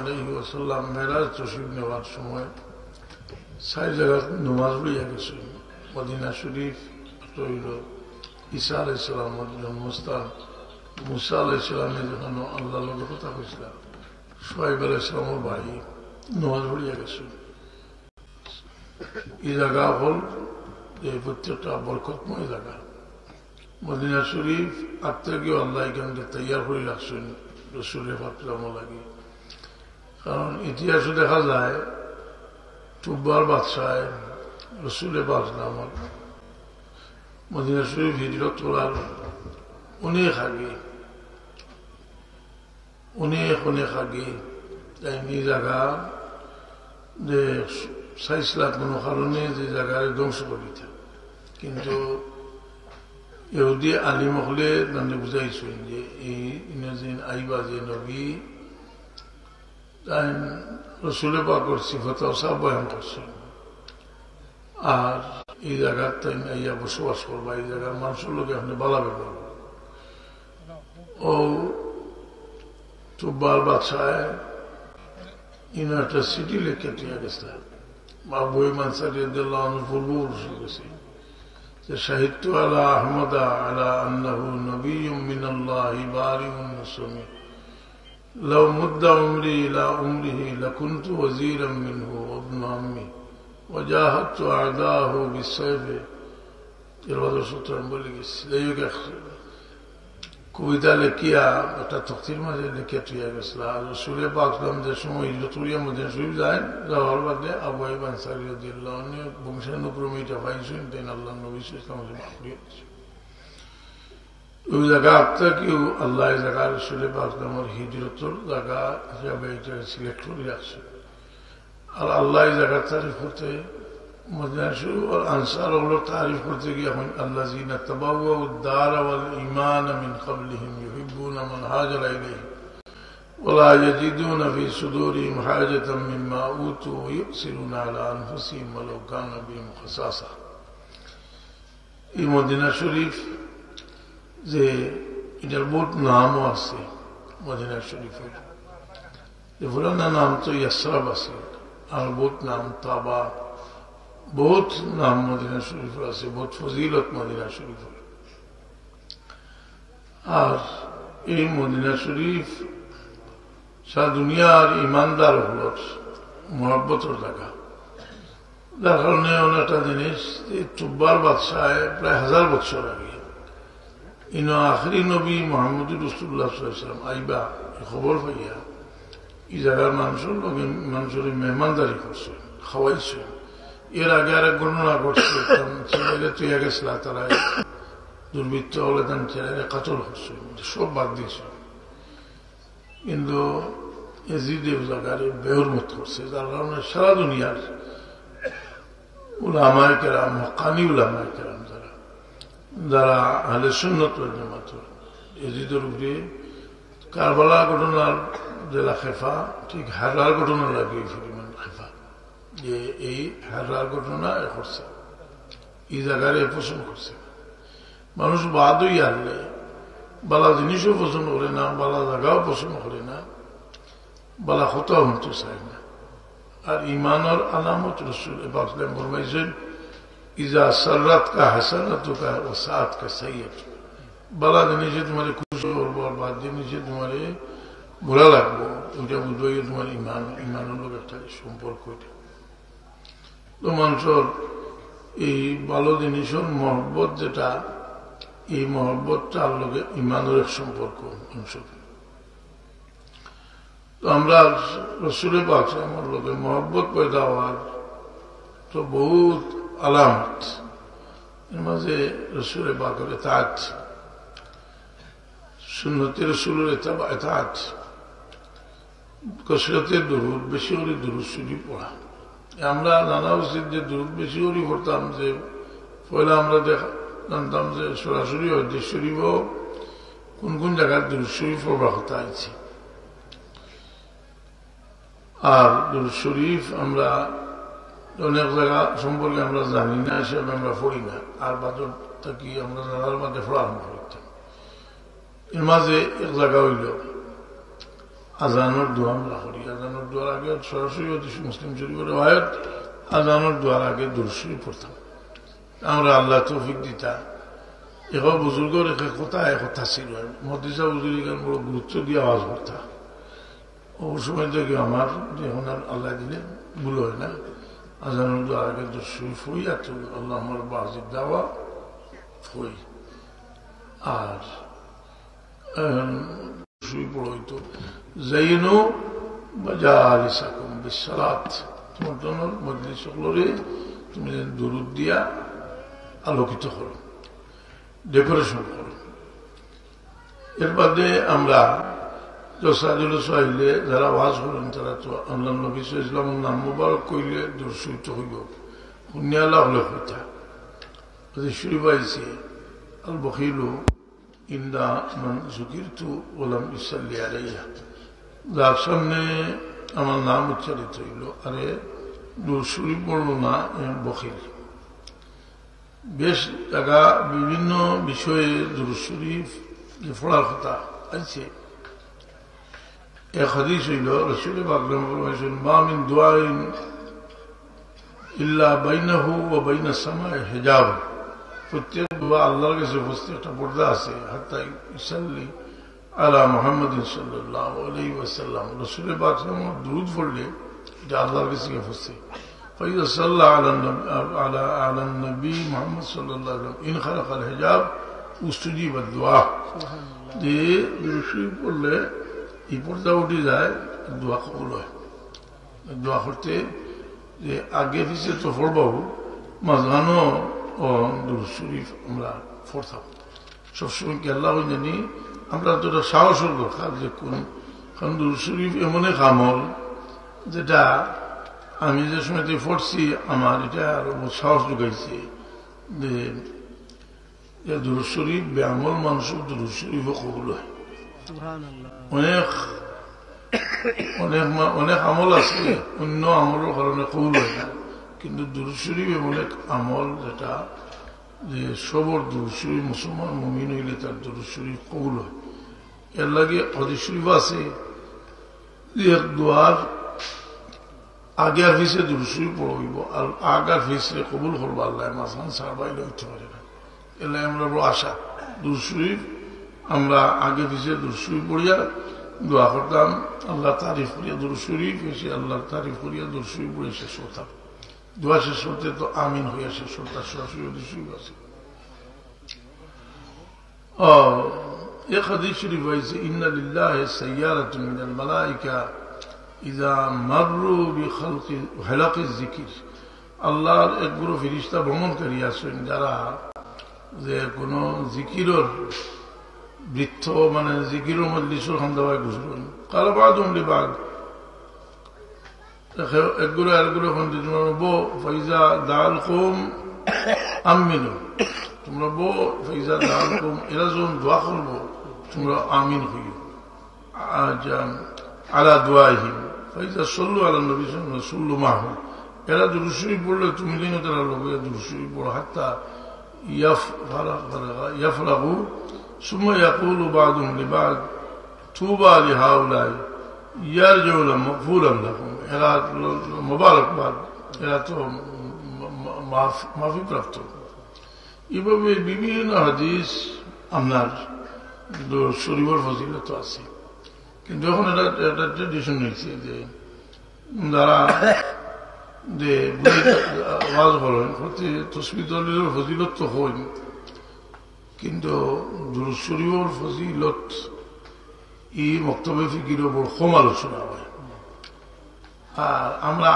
আলাইহি ওয়াসাল্লাম মেরাজ তশরিফ নেওয়ার সময় 6 জায়গায় নামাজ পড়িয়া গেছে। মদিনা শরীফ রইল ঈসা আলাইহিস সালামের জন্মস্থান, মুসা আলাইহিস সালামের যখন আল্লাহর লগে কথা কইছিল, শুআয়ব আলাইহিস সালামের বাড়ি নামাজ পড়িয়া গেছে। এই জায়গা হল এই প্রত্যেকটা বরকতময় জায়গা। মদিনা শরীফ আগ থেকেও আল্লাহ এখানকে তৈয়ার করে রাখছেন রসুলের ফাতলামো লাগে। কারণ ইতিহাসে দেখা যায় তুব্বার বাদশায় রসুলের ফাতলাম মদিনা শরীফ হিজরত করার অনেক আগে তাই এই জায়গা যে 6 লাখ কোনো কারণে যে জায়গায় ধ্বংস করিতে, কিন্তু ইহুদি আলিম হলে তাদের বুঝাইছেন যে এই ইনাজিন আইবা যে নবী তাই রসুলের পাকের সিফত সব বয়ান করছেন। আর এই জায়গার তাই আইয়া বসবাস করবা, এই জায়গার মানুষের লোকে আপনি বালা ব্যবহার ও তুব্বার বাদশায় ইনো একটা সিটি লেখে টিয়া গেছে। বই মানসারি পূর্ব গেছে যে শাহিদতু আলা আহমদা আলা আন্নাহু নবিয়্যুম মিনাল্লাহি বারিউন মুসমি লাউ মুদ্দা উমরি ইলা উমরিহি লাকুনতু ওয়াজিরাম মিনহু ওয়া ইবনু আম্মি ওয়া জাহাদতু আ'দাহু বিসসাইফি। এর সূত্র বলে গেছে কবিতা লেখিয়া একটা তক্তির মাঝে লিখে তুইয়া গেছিল। রসুলের পাক যে সময় হিজরত করিয়া মদিনা শরীফ যায়, যাওয়ার বাদে আবু আইয়ুব আনসারী রাদিয়াল্লাহু আনহু বংশানুক্রমে পাইছেন, তাই আল্লাহ নবী সাল্লাল্লাহু আলাইহি ওয়াসাল্লাম ওই জায়গা আপনি কেউ আল্লাহ জায়গা রসুলের পাক হিজরতের জায়গা হিসাবে এটা সিলেক্ট করে রাখছে। আর আল্লাহ এই জায়গার তারিফ করতে মদিনা শরীফ আর আনসার ওগুলো তারিফ করতে গিয়ে এখন আল্লাযীনা তাবাওয়াউ আদ-দারা ওয়াল ঈমানা মিন ক্বাবলিহিম ইউহিব্বুনা মান হাজারা ইলাইহিম ওয়া লা ইয়াজিদুনা ফি সুদুরিহিম হাজাতাম মিম্মা উতু ওয়া ইউসিরুনা আলা আনফুসিহিম ওয়ালাউ কানা বিহিম খাসাসা। এই মদিনা শরীফ যে এটার বহুত নামও আছে। মদিনা শরীফের পুরানা নাম তো ইয়াসরাব আছে, আর বহুত নাম তাবা, বহুত নাম মদিনা শরীফের আছে, বহুত ফজিলত মদিনা শরীফের। আর এই মদিনা শরীফ সারা দুনিয়ার ইমানদার হল মহব্বতের জায়গা। যার কারণে একটা জিনিস তুব্বার বাদশায় প্রায় 1000 বছর আগে ইনো আখরি নবী মুহাম্মদুর রাসূলুল্লাহ সাল্লাল্লাহু আলাইহি ওয়াসাল্লাম আইবা খবর পাইয়া এই জায়গার মানুষের মেহমানদারি করছে, খাওয়াইছে। এর আগে আর এক গণনা করছে, ছেলেরা তুইয়া গেছিল, তারা দুর্বৃত্ত হলে তার ছেলেরা কাতল করছে, সব বাদ দিয়েছে। কিন্তু এজিদেব জায়গায় বেহরমত করছে, যার কারণে সারা দুনিয়ার উলামায়ে কেরাম, হক্কানি উলামায়ে কেরাম যারা আহলে সুন্নাত ওয়াল জামাত এজিদের উপরে কারবালা ঘটনার জেলা খেফা ঠিক হারার ঘটনা লাগিয়ে পরিমাণ খেফা যে এই হারার ঘটনা করছে, এই জায়গায় পছন্দ করছে। মানুষ বাদই হারলে বালা জিনিসও পছন্দ করে না, বালা জায়গাও পছন্দ করে না, বালা হতাও হতে চায় না। আর ইমানের আলামত রসুল পাক ফরমাইছেন ইজা সাররাত কা হাসানাতুকা ওয়া সাআত কা সাইয়্যাত। বালা জিনিসে তোমার খুশি করবো, আর বাদ জিনিসে তোমার বুড়া লাগবো, ওইটা বুঝবই তোমার ইমানের লোক একটা সম্পর্ক। তো মানুষের এই ভালো জিনিসের মহব্বত যেটা, এই মহব্বতটা লোকে ইমানের এক সম্পর্ক মানুষের। তো আমরা রসুলের পাক আমার লোকের মহব্বত পয়দা হওয়ার তো বহুত আলামত। এর মাঝে রসুলের পাকের ইতাআত, সুন্নতে রসুলের ইতাআত, কসরতে দুরূদ, বেশি করে দুরূদ শরীফ পড়া। আমরা জানা উচিত যে দুরূদ বেশি করে পড়তাম, যে পয়লা আমরা জানতাম যে সরাসরি হাদিস শরীফও কোন কোন জায়গায় দুরূদ শরীফ পড়া কথা আছে। আর দুরূদ শরীফ আমরা অনেক জায়গা সম্পর্কে আমরা জানি না, হিসেবে আমরা পড়ি না, আর বাদর থাকি আমরা জানার মাঝে পড়া আরম্ভ করতাম। এর মাঝে এক জায়গা হইল আজানোর দোয়া আমরা করি। আজানোর দোয়ার আগে সরাসরি মুসলিম শরীফের রিওয়ায়াত, আজানোর দোয়ার আগে দুরূদ শরীফ পড়তাম। আমরা আল্লাহ তৌফিক দিতা। এখন বুজুর্গ রেখে কথা ছিল, মদিসা বুজুর্গান বড় গুরুত্ব দিয়ে আওয়াজ করতা। ওই সময় থেকে আমার এখন আর আল্লাহ দিলে ভুল হয় না, আজানোর দোয়ার আগে দুরূদ শরীফ হই, আর আল্লাহ আমার বাজিব দাওয়া হই। আর শুই পড়াইতো যাইনো বাজালিসাকুম বিসসালাত, তোমার জন্য মজলিস সকলরে তুমি দুরূদ দিয়া আলোকিত করো, ডেকোরেশন করো। এর বাদে আমরা সাজুল সাহিলে যারা ওয়াজ করেন তারা তো আল্লাহ নবী ইসলামের নাম মুবারক কইলে দুরূদ শরীফ হইব, পুণ্যালা হলে হইতা। শরীফ আইছে আল বখিলু ইন্দা মান যুকিরতু ওয়ালাম ইসাল্লি আলাইহা, যার সামনে আমার নাম উচ্চারিত হইল আরে দুরূদ শরীফ পড়ল না, বখিল। বেশ জায়গা বিভিন্ন বিষয়ে দুরূদ শরীফ যে পড়ার কথা আছে। এক হাদিস হইল রাসূল আকরাম ফরমাইছেন মা মিন দুআইন ইল্লা বাইনাহু ওয়া বাইনাস সামাই হিজাব, প্রত্যেক দোয়া আল্লাহর কাছে উপস্থিত একটা পর্দা আছে। হাত্তা ইসাল্লি আলা মুহাম্মাদিন সাল্লাল্লাহু আলাইহি ওয়াসাল্লাম, রাসূল পাক সাল্লাল্লাহু দুরূদ পড়লে এটা আল্লাহর কাছে উপস্থিত। ফাইদা সাল্লাল্লাহু আলা নবী মুহাম্মদ সাল্লাল্লাহু আলাইহি ওয়াসাল্লাম ইন খালাকাল হিজাব উস্তুজিবা দুআ, যে দুরূদ শরীফ পড়লে এই পর্দা উঠে যায়, দোয়া কবুল হয়। দোয়া করতে যে আগে পিছিয়ে তো পড়বাবু মাঝখানো ও দুরূদ শরীফ আমরা পড়তাম সবসময়। কি আল্লাহ জানি আমরা তো সাহসের দরকার যে কোন, কারণ দুরূদ শরীফ এমন এক আমল যেটা আমি যে সময় পড়ছি আমার এটা আরো সাহস যোগাইছে যে দুরূদ শরীফ বেআমল মানুষের দুরূদ শরীফও কবুল হয়। অনেক অনেক অনেক আমল আছে অন্য আমলের কারণে কবুল হয় না, কিন্তু দুরূদ শরীফ এমন এক আমল যেটা যে সবর দুরূদ শরীফ মুসলমান মুমিন হইলে তার দুরূদ শরীফ কবুল হয়। এর লাগে হাদিস শরীফ আছে যে এক দোয়ার আগে আর পিছিয়ে দুরূদ শরীফ পড়াইব, আর আগার পিছিয়ে কবুল করবো আল্লাহ, মাঝখান ছাড়বাইলে হইতে পারে না। এর লাগে আমরা বড় আশা দুরূদ শরীফ আমরা আগে পিছিয়ে দুরূদ শরীফ পড়িয়া দোয়া করতাম, আল্লাহ তারিফ করিয়া দুরূদ শরীফ এসে আল্লাহ তারিফ করিয়া দুরূদ শরীফ পড়ে শেষ হতাম। দোয়া শেষ হতে তো আমিন হইয়া শেষ হতাম, সরাসরি দুরূদ শরীফ আছে। এক হাদিস শরীফ হয়েছে ইন্না লিল্লাহি সাইয়ারাতুন মিনাল মালাইকা ইযা মাররু বিখালকি হালাকিজ যিকির, আল্লাহর এক গুরু ফেরেশতা ভ্রমণকারী আছেন যারা যে কোনো জিকিরের বৃত্ত মানে জিকিরের মজলিসের খান্দাবায় গুজরুন কালা বাদুম লিবাদ, একগুলো আরেকগুলো বো ফাইজা দাল কুম আমিনু, তোমরা বো ফাইজা দাল কুম এরা যখন দোয়া করবো তোমরা আমিন হইও। আলা দোয়াহিম ফাইজা সল্লু আলা নবী সল্লু মাহু, এরা দুরূদ শরীফ পড়লে তুমি যেন তারা লোক দুরূদ শরীফ পড়ো হাত্তা ইয়াফরাগু সুম্মা ইয়াকুলু বাদুম লিবাদ তুবা লিহাউলাই ইয়ারজুনা মাগফুরান লাহুম, এরা মোবারকবাদ, এরা তো মাফি প্রাপ্ত। এভাবে বিভিন্ন হাদিস আপনার শরীফের ফজিলত আছে, কিন্তু এখন এটা ট্রেডিশন হয়েছে যে যারা যে আওয়াজ বলেন প্রতি তসবিহ তাহলিলের ফজিলত তো হয়, কিন্তু দুরূদ শরীফের ফজিলত ই মক্তবে ফিকিরের উপর কম আলোচনা হয়। আর আমরা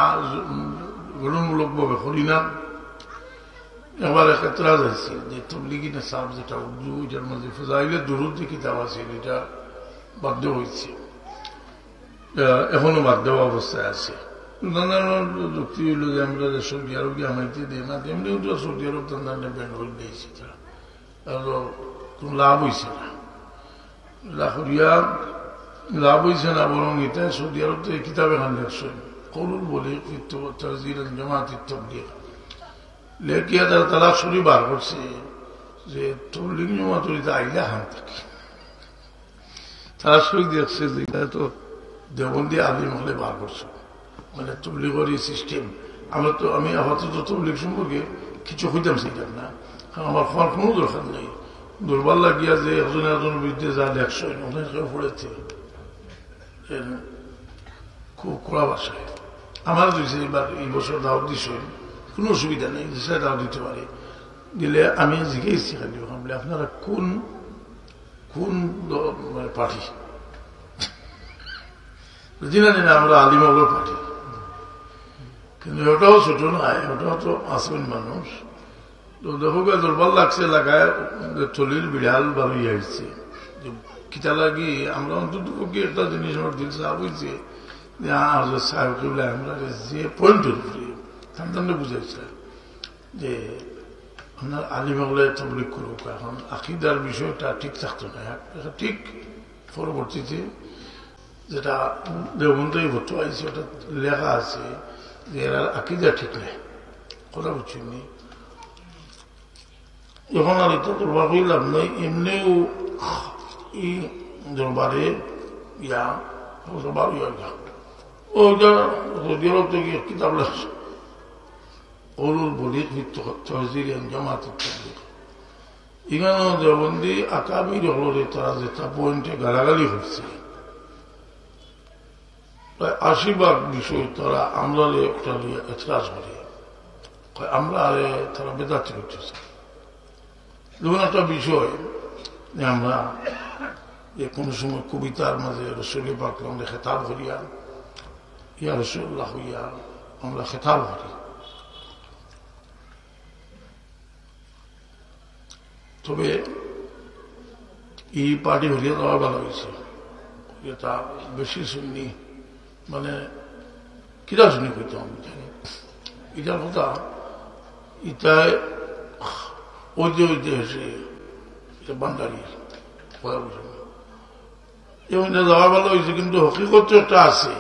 গঠনমূলকভাবে করি না। এবার ক্ষেত্রে যাচ্ছি যে তবলিগি নেশাব যেটা উর্দু, এটার মধ্যে ফজাইলে দুরূদ যে কিতাব আছে এটা বাধ্য হয়েছে, এখনো বাধ্য অবস্থায় আছে। নানান যুক্তি হইল যে আমরা সৌদি আরব গিয়ে আমাইতে দিই না, তেমনি সৌদি আরব তাদের ব্যান্ড হয়ে দিয়েছি, তারা কোন লাভ হয়েছে না, লাভ হয়েছে না, বরং এটা সৌদি আরব তো এই কিতাব এখান লেখছেন করুন বলে জামাত তবলিগ লেখিয়া তারা শরীর বার করছে যে তবলিগ জামাত আইলা খান থাকে, তারা শরীর দেখছে যে এটা তো দেওবন্দি আলিম হলে বার করছো, মানে তবলিগের এই সিস্টেম। আমি আপাতত তবলিগ সম্পর্কে কিছু হইতাম সেইটাম না, কারণ আমার হওয়ার কোনো দরকার নেই। দুর্বল লাগিয়া যে একজনের একজনের বিরুদ্ধে যা দেখছো ওখানে কেউ পড়েছে খুব কড়া বাসায়। আমার দিয়েছে এবার এই বছর দাওয়াত দিছে, কোনো অসুবিধা নেই, দেশে দাওয়াত দিতে পারে। দিলে আমি জিজ্ঞেসছি খালি বলে আপনারা কোন কোন পার্টি? জানি না, আমরা আলিমগর পার্টি। কিন্তু ওটাও ছোট নয়, ওটাও তো আসবেন মানুষ। তো দেখো দুর্বল লাগছে, লাগায় চলির বিড়াল ভালোই আসছে। কিতা লাগি আমরা অন্তত কি একটা জিনিস আমার দিল সাহেব হয়েছে যে সাহেব আমরা যে পয়েন্টের উপরে সন্তানটা বুঝাইছে যে আপনার আলিমগলে তবলিগ করুক। এখন আকিদার বিষয়টা ঠিক থাকতো না, ঠিক পরবর্তীতে যেটা দেবন্ধই ভর্তি হয়েছে ওটা লেখা আছে যে এরা আকিদা ঠিক নেই, কথা বুঝছেনি। যখন আর এটা দরবার করলাম নয়, এমনিও এই দরবারে ইয়া দরবার ইয়া ওইটা তো গিয়ে কিতাব লাগছে ওরুল বলি তহজির জামাত তবলিগ। এখানেও দেবন্দি আকাবির হলরে তারা যেটা পয়েন্টে গালাগালি হচ্ছে, প্রায় 80% বিষয় তারা আমরা একটা এতরাজ করে, আমরা তারা বেদাতি করতেছে। যেমন একটা বিষয় যে আমরা যে কোনো সময় কবিতার মাঝে রসুল পাক আমরা খেতাব করিয়া ইয়া রসুল্লাহ হইয়া আমরা খেতাব করি। তবে এই পার্টি হরিয়া দেওয়া ভালো হয়েছে, এটা বেশি শুনি, মানে কিরা শুনি কইতাম আমি জানি এটার কথা। ইটায় ঐতিহ্য এসে এটা বান্দারি কথা বুঝে এবং এটা যাওয়া ভালো হয়েছে, কিন্তু হকিকত একটা আছে।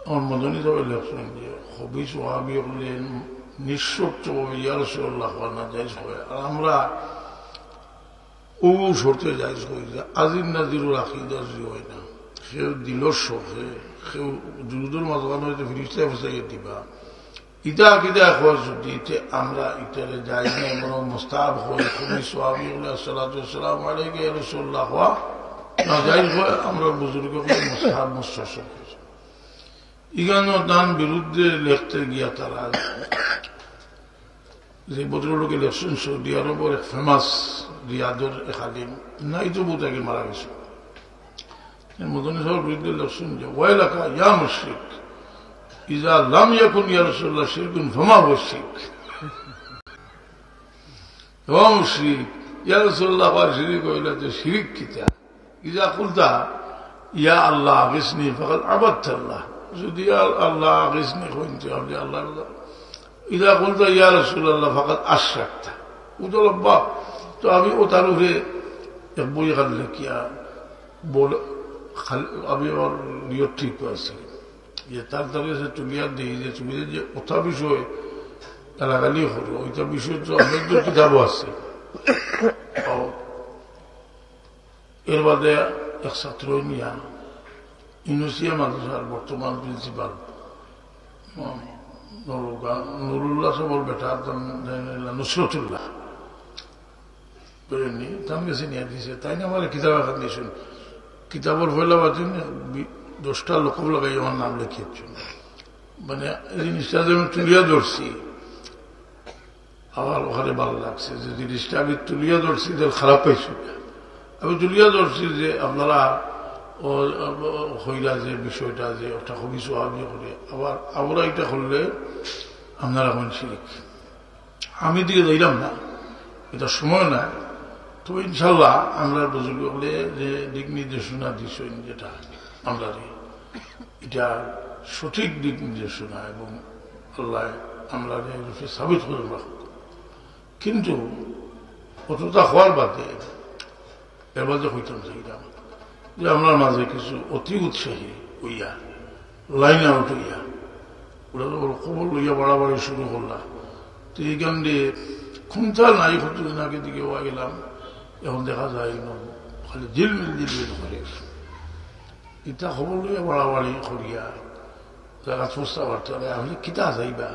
আমার মদনী তবে লেখছেন যে হবি সোহাবি হলেন নিঃশর্ত ইয়া রাসূলুল্লাহ না যাইজ হয়, আর আমরা ও শর্তে যাইজ হয়ে যায়। আজির নাজিরুল আকিদা হয় না, সেও দিল শোকে, সেও জুরুদুল মাজগান হয়তো ফিরিস্তায় বসাইয়ে দিবা। ইটা আকিদা হয় যদি আমরা ইটারে যাই না, এমন মোস্তাব হয় তুমি সোহাবি সালাম আলাইকা ইয়া রাসূলুল্লাহ হওয়া না যাইজ হয়, আমরা বুজুর্গ মোস্তাব মুস্তাহসান হয়েছে। এখানেও তার বিরুদ্ধে লেখতে গিয়া তারা যে ভদ্রলোক ইলেকশন সৌদি আরবের এক ফেমাস রিয়াদর এক আলিম নাই তো বোধ আগে মারা গেছে, মদনী সাহেবের বিরুদ্ধে ইলেকশন যে ওয়াইলাকা ইয়া মুশরিক ইজা লাম ইয়াকুন ইয়া রাসূলুল্লাহ শিরকুন ফামা হুয়া শিরক। ও মুশরিক ইয়া রাসূলুল্লাহ ওয়া শিরক হইলা তো শিরক কিতা? ইজা কুলতা ইয়া আল্লাহ গিসনি ফাকাদ আবাদতাল্লাহ, যদি আল্লাহ গিসনি কইতে হবে আল্লাহ। ইদা বলতো ইয়া রাসূলুল্লাহ ফাকাদ আশরাকতা, উজল আব্বা। তো আমি ও তার উপরে এক বই খালি লিখিয়া বল, আমি আমার নিয়ত ঠিক আছে যে তার দ্বারা সে তুলিয়া দিই যে তুমি যে ওটা বিষয় গালাগালি হলো, ওইটা বিষয় তো অনেক কিতাবও আছে। এর বাদে এক ছাত্র নিয়া ইউনিভার্সিটি মাদ্রাসার বর্তমান প্রিন্সিপাল নুরুল্লাহ সাহেবের বেটা নুসরতুল্লাহ বেরেননি, তার কাছে নিয়ে দিয়েছে। তাই না আমার কিতাব এখন দিয়েছেন, কিতাবের ফেলা বাতিন 10টা লোক লাগাই আমার নাম লিখিয়েছেন। মানে এই জিনিসটা আমি তুলিয়া ধরছি, আমার ওখানে ভালো লাগছে যে জিনিসটা আমি তুলিয়া ধরছি, খারাপ পাইছি। আমি তুলিয়া ধরছি যে আপনারা হইলা যে বিষয়টা যে ওটা খুবই সোহাবি করে, আবার আমরা এটা করলে আপনারা এখন শিরিক। আমি দিকে যাইলাম না, এটা সময় না। তো ইনশাল্লাহ আমরা বুঝলি বলে যে দিক নির্দেশনা দিচ্ছেন, যেটা আমরা এটা সঠিক দিক নির্দেশনা এবং আল্লাহ আমরা সাবিত করে রাখব। কিন্তু অতটা হওয়ার বাদে এবার যে হইতাম চাইলাম যে আমরা মাঝে কিছু অতি উৎসাহী হইয়া লাইন আউট হইয়া ওরা তো খবর লইয়া বাড়াবাড়ি শুরু করলাম। তো এইখান দিয়ে খুঁজা নাই, কতদিন আগে দিকে হওয়া গেলাম, এখন দেখা যায় খালি জিলমিল করে ইটা খবর লইয়া বাড়াবাড়ি করিয়া জায়গা চোস্তা পারতে হবে আমি কিতা যাইবা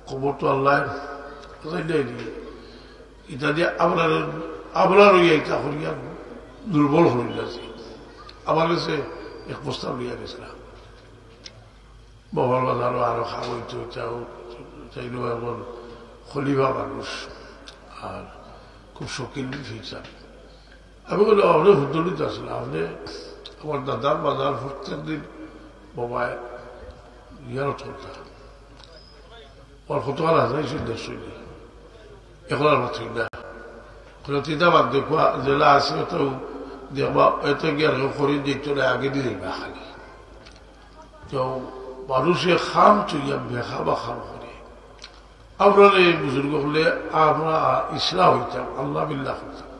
খবর তো আল্লাহ ইটা দিয়ে আবরা লইয়া ইটা করিয়া দুর্বল হয়ে গেছে আমার কাছে এক প্রস্তাব লইয়া গেছিলাম বহর বাজারও আরো খাবইতো চাইল এখন খলিফা মানুষ আর খুব শৌখিন ফিচার আমি বলি আপনি হুদ্দলিত আসলে আপনি আমার দাদার বাজার প্রত্যেক দিন বাবায় ইয়ারত করতাম ওর কতকাল হাজাইছিল দেড়শো এখন আর ঠিক না চিন্তা বাদ দেখুয়া জেলা আছে তো দেখবা এত গিয়ে করি দিত আগে দিয়ে দিবা খালি তো মানুষের খাম চুইয়া বেখা বা খাম করে আমরা এই বুজুর্গ হলে আমরা ইসলাম হইতাম আল্লাহ বিল্লাহ হইতাম